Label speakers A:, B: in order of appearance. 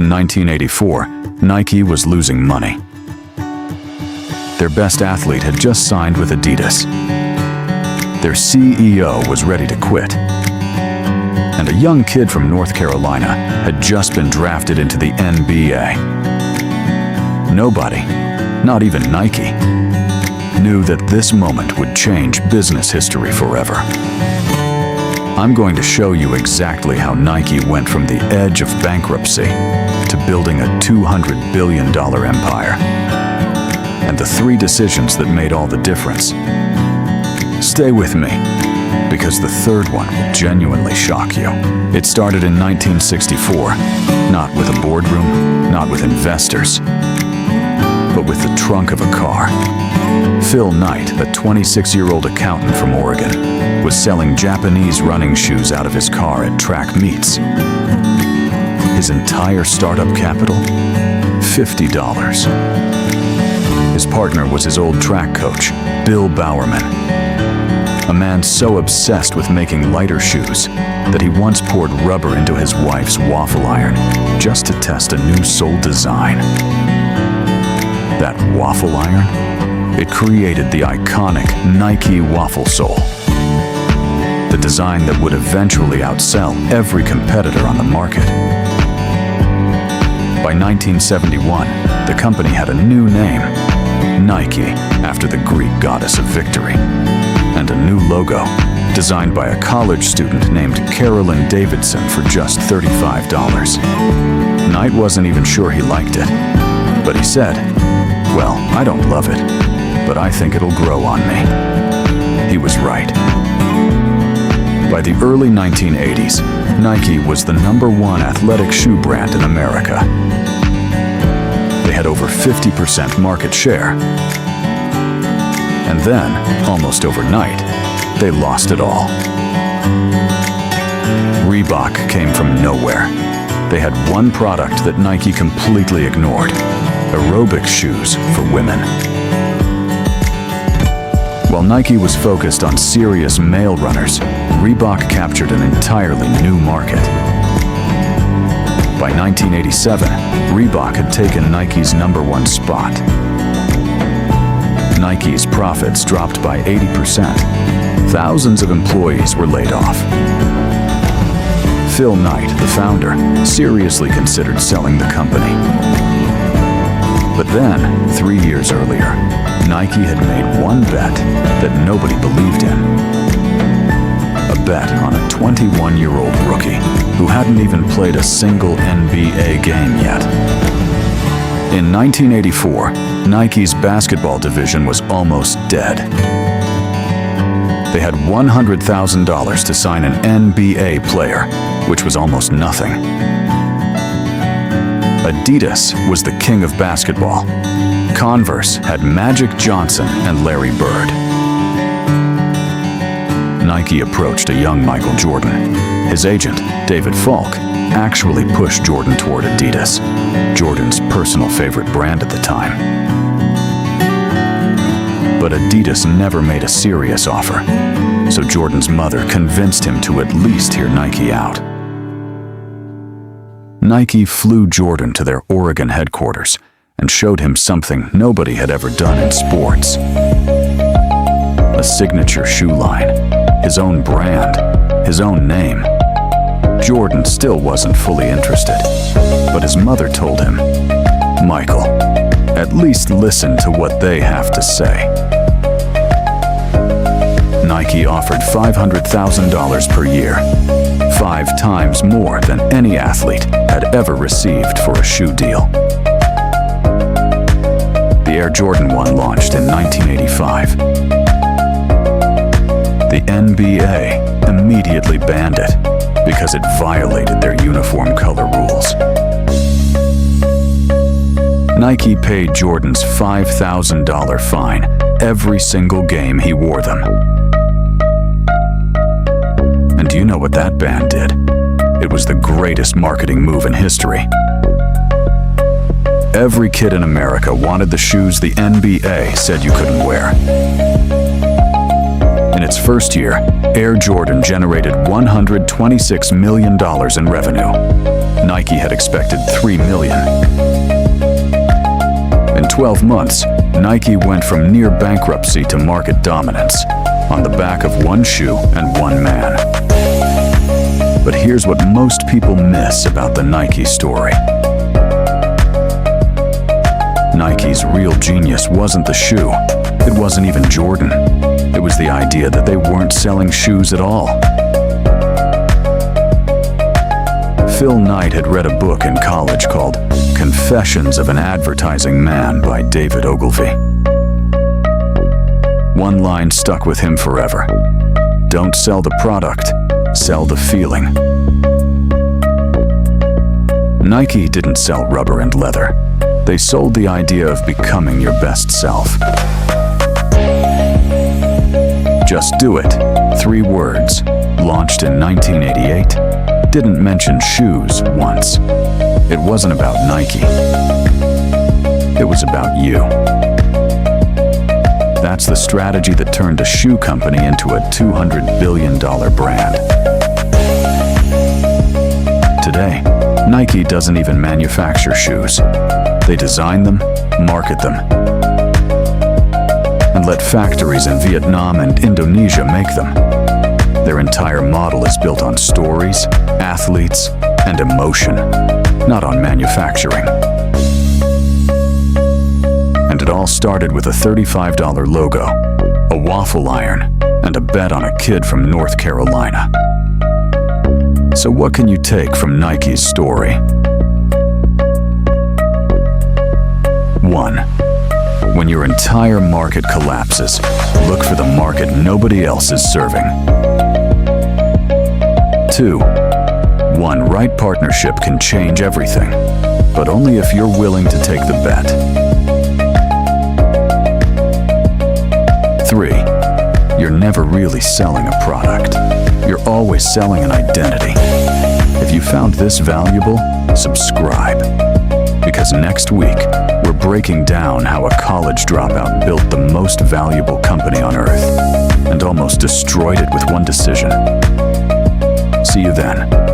A: In 1984, Nike was losing money. Their best athlete had just signed with Adidas. Their CEO was ready to quit. And a young kid from North Carolina had just been drafted into the NBA. Nobody, not even Nike, knew that this moment would change business history forever. I'm going to show you exactly how Nike went from the edge of bankruptcy to building a $200 billion empire, and the 3 decisions that made all the difference. Stay with me, because the third one will genuinely shock you. It started in 1964, not with a boardroom, not with investors, but with the trunk of a car. Phil Knight, a 26-year-old accountant from Oregon, was selling Japanese running shoes out of his car at track meets. His entire startup capital? $50. His partner was his old track coach, Bill Bowerman, a man so obsessed with making lighter shoes that he once poured rubber into his wife's waffle iron just to test a new sole design. That waffle iron? It created the iconic Nike waffle sole, the design that would eventually outsell every competitor on the market. By 1971, the company had a new name, Nike, after the Greek goddess of victory, and a new logo, designed by a college student named Carolyn Davidson for just $35. Knight wasn't even sure he liked it, but he said, "Well, I don't love it, but I think it'll grow on me." He was right. By the early 1980s, Nike was the #1 athletic shoe brand in America. They had over 50% market share. And then, almost overnight, they lost it all. Reebok came from nowhere. They had one product that Nike completely ignored: aerobic shoes for women. While Nike was focused on serious male runners, Reebok captured an entirely new market. By 1987, Reebok had taken Nike's #1 spot. Nike's profits dropped by 80%. Thousands of employees were laid off. Phil Knight, the founder, seriously considered selling the company. But then, 3 years earlier, Nike had made one bet that nobody believed in. A bet on a 21-year-old rookie who hadn't even played a single NBA game yet. In 1984, Nike's basketball division was almost dead. They had $100,000 to sign an NBA player, which was almost nothing. Adidas was the king of basketball. Converse had Magic Johnson and Larry Bird. Nike approached a young Michael Jordan. His agent, David Falk, actually pushed Jordan toward Adidas, Jordan's personal favorite brand at the time. But Adidas never made a serious offer, so Jordan's mother convinced him to at least hear Nike out. Nike flew Jordan to their Oregon headquarters and showed him something nobody had ever done in sports. A signature shoe line, his own brand, his own name. Jordan still wasn't fully interested, but his mother told him, "Michael, at least listen to what they have to say." Nike offered $500,000 per year, 5 times more than any athlete had ever received for a shoe deal. The Air Jordan 1 launched in 1985. The NBA immediately banned it because it violated their uniform color rules. Nike paid Jordan's $5,000 fine every single game he wore them. And do you know what that ban did? It was the greatest marketing move in history. Every kid in America wanted the shoes the NBA said you couldn't wear. In its first year, Air Jordan generated $126 million in revenue. Nike had expected 3 million. In 12 months, Nike went from near bankruptcy to market dominance on the back of one shoe and one man. But here's what most people miss about the Nike story. Nike's real genius wasn't the shoe. It wasn't even Jordan. It was the idea that they weren't selling shoes at all. Phil Knight had read a book in college called Confessions of an Advertising Man by David Ogilvy. One line stuck with him forever. Don't sell the product, sell the feeling. Nike didn't sell rubber and leather. They sold the idea of becoming your best self. Just do it. 3 words. Launched in 1988. Didn't mention shoes once. It wasn't about Nike. It was about you. That's the strategy that turned a shoe company into a $200 billion brand. Today, Nike doesn't even manufacture shoes. They design them, market them, and let factories in Vietnam and Indonesia make them. Their entire model is built on stories, athletes, and emotion, not on manufacturing. And it all started with a $35 logo, a waffle iron, and a bet on a kid from North Carolina. So what can you take from Nike's story? 1. When your entire market collapses, look for the market nobody else is serving. 2. One right partnership can change everything, but only if you're willing to take the bet. 3. You're never really selling a product. You're always selling an identity. If you found this valuable, subscribe. Because next week, we're breaking down how a college dropout built the most valuable company on earth and almost destroyed it with one decision. See you then.